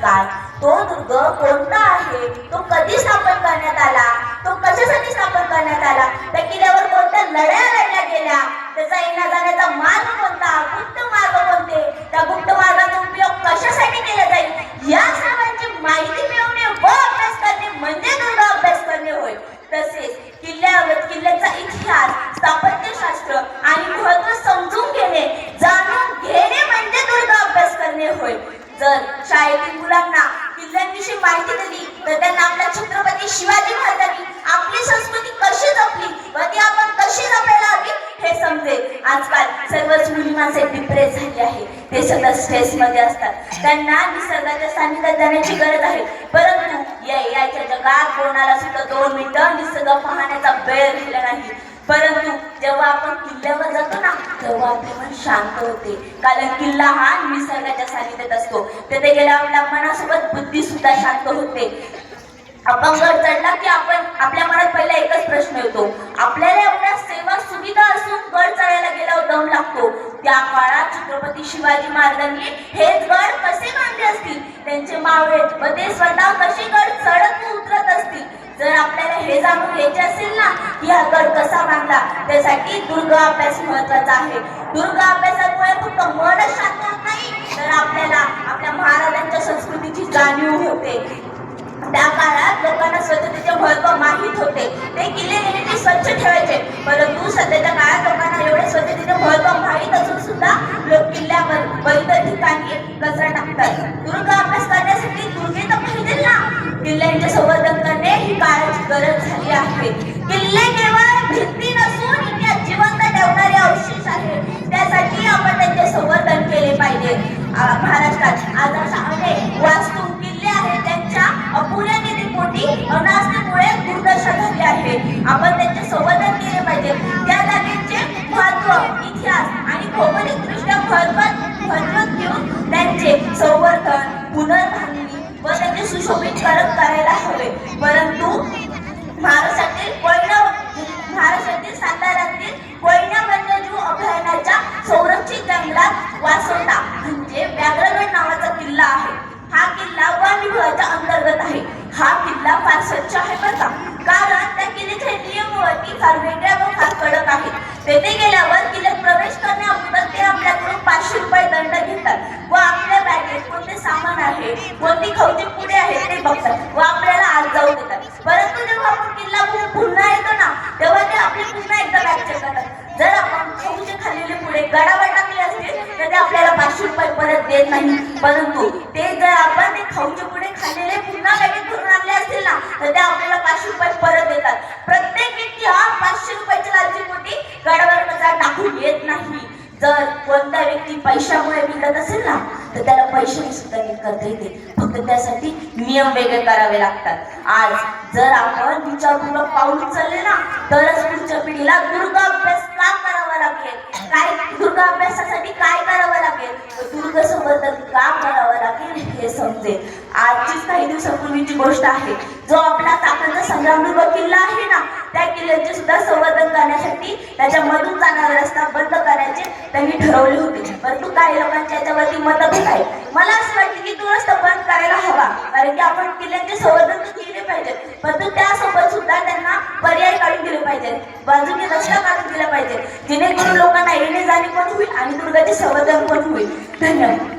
काय, तो दुर्ग कोणता आहे, तो कधी स्थापन करण्यात आला, तो कशासाठी स्थापन करण्यात आला, त्या किल्ल्यावर कोणत्या लढाया लढल्या गेल्या, त्याचा येण्या जाण्याचा मार्ग कोणता, गुप्त मार्ग कोणते, त्या गुप्त मार्गाचा उपयोग कशासाठी केला जाईल, या सर्वांची माहिती मिळवणे व अभ्यास करणे म्हणजे दुर्ग अभ्यास करणे होय. तसेच किल्ल्याचा इतिहास, स्थापत्यशास्त्र आणि महत्त्व समजून घेणे, जाणून घेणे म्हणजे दुर्ग अभ्यास करणे होय. जर शाळेतील मुलांना किल्ल्यांविषयी माहिती दिली तर त्यांना आपल्या छत्रपती शिवाजी महाराजांनी आपली संस्कृती कशी जपली व ती आपण कशी जपायला हवी हे समजेल. आजकाल सर्वच मुली माणसे डिप्रेस झाली आहे, ते सतत स्ट्रेस मध्ये असतात. त्यांना निसर्गाच्या सानिध्यात जाण्याची गरज आहे, परंतु याच्या जगात कोणाला सुद्धा 2 मिनिटं निसर्ग पाहण्याचा वेळ राहिला नाही. परंतु जेव्हा आपण किल्ल्यावर जातो ना, तेव्हा आपले मन शांत होते, कारण किल्ला हा निसर्गाच्या सानिध्यात असतो. तिथे गेल्यावर आपल्या मनासोबत बुद्धी सुद्धा शांत होते. आपण गड चढला की आपल्या मनात पहिला एकच प्रश्न येतो, आपल्याला एवढ्या सेवा सुविधा असून गड चढायला गेल्यावर दम लागतो. त्या काळात छत्रपती शिवाजी महाराजांनी हेच गड कसे बांधले असतील, त्यांचे मावळे व ते स्वतः कसे गड चढत व उतरत असतील. जर आपल्याला हे जाणून घ्यायचे असेल ना की हा गड कसा बांधला, त्यासाठी दुर्ग अभ्यास महत्वाचा आहे. दुर्ग अभ्यासामुळे फक्त मनच शांत होत नाही, तर आपल्याला आपल्या महाराजांच्या संस्कृतीची जाणीव होते. त्या काळात लोकांना स्वच्छतेचे महत्त्व माहीत होते, ते किल्ले नेहमी स्वच्छ ठेवायचे. परंतु सध्याच्या काळात लोकांना एवढे स्वच्छतेचे महत्त्व माहीत असून सुद्धा लोक किल्ल्यावर व इतर ठिकाणी कचरा टाकतात. दुर्ग अभ्यास करण्यासाठी दुर्गे तर पाहिजे ना, किल्ल्यांचे संवर्धन करणे ही काळाची गरज झाली आहे. किल्ले केवळ भिंती नसून इतिहास जिवंत ठेवणारे अवशेष आहे, त्यासाठी आपण त्यांचे संवर्धन केले पाहिजे. महाराष्ट्रात आज अशा अनेक वास्तू किल्ले आहेत, त्यांच्या अपुऱ्या निधीपोटी अनास्थेमुळे दुर्दशा झाली आहे. आपण त्यांचे संवर्धन केले पाहिजे. त्या जागेचे महत्त्व, इतिहास आणि भौगोलिक दृष्ट्या महत्त्व घेऊन त्यांचे संवर्धन, पुनर्बांधणी व त्यांचे सुशोभीकरण करायला हवे. परंतु महाराष्ट्रातील साताऱ्यातील कोयना वन्यजीव अभयारण्याच्या संरक्षित जंगलात वासोटा म्हणजे व्याघ्रगड नावाचा किल्ला आहे. हा किल्ला वन विभागाच्या अंतर्गत आहे. हा किल्ला फार स्वच्छ आहे बरं का, कारण त्या किल्ल्याचे नियम व अटी फार वेगळ्या व फार कडक आहेत. तेथे गेल्यावर किल्ल्यात प्रवेश करण्याअगोदर ते आपल्याकडून 500 रुपये दंड घेतात व आपल्या बॅगेत कोणते सामान आहे, कोणती खाऊची पुढे आहे ते बघतात व आपल्याला आत जाऊ देतात. परंतु जेव्हा आपण किल्ला पुन्हा येतो ना, तेव्हा ते आपले पुन्हा एकदा बॅग चेक करतात. जर आपण खाऊचे खाल्लेले पुढे गडावर टाकले असतील तर ते आपल्याला 500 रुपये परत देत नाही. परंतु ते जर आपण ते खाऊचे पुढे खाल्लेले पुन्हा बॅगेत भरून आणले असतील ना, तर ते आपल्याला 500 रुपये परत देतात. प्रत्येक व्यक्ती हा 500 रुपयाच्या लालचीपोटी गडावर कचरा टाकून येत नाही. जर कोणता व्यक्ती पैशामुळे बिघडत असेल ना, तर त्याला पैशाने सुद्धा नीट करता येते, फक्त त्यासाठी नियम वेगळे करावे लागतात. आज जर आपण विचारपूर्वक पाऊल उचलले ना, तरच पुढच्या पिढीला दुर्ग अभ्यास का करावा लागेल, काय दुर्ग अभ्यासासाठी काय करावं लागेल, दुर्ग संवर्धन का करावं लागेल हे समजेल. आजचीच काही दिवसापूर्वीची गोष्ट आहे. जो आपला चाकणचा संग्रामदुर्ग किल्ला आहे ना, त्या किल्ल्याचे सुद्धा संवर्धन करण्यासाठी त्याच्यामधून जाणारा रस्ता बंद करायचे त्यांनी ठरवले होते. परंतु काही लोकांच्या याच्यावरती मतभेद आहे. मला असं वाटते की तो रस्ता बंद करायला हवा, कारण की आपण किल्ल्यांचे संवर्धन तर केले पाहिजे, परंतु त्यासोबत सुद्धा त्यांना पर्याय काढून दिले पाहिजे, बाजूने रस्ता काढून दिला पाहिजे, जेणेकरून लोकांना येणे जाणे पण होईल आणि दुर्गाचे संवर्धन पण होईल. धन्यवाद.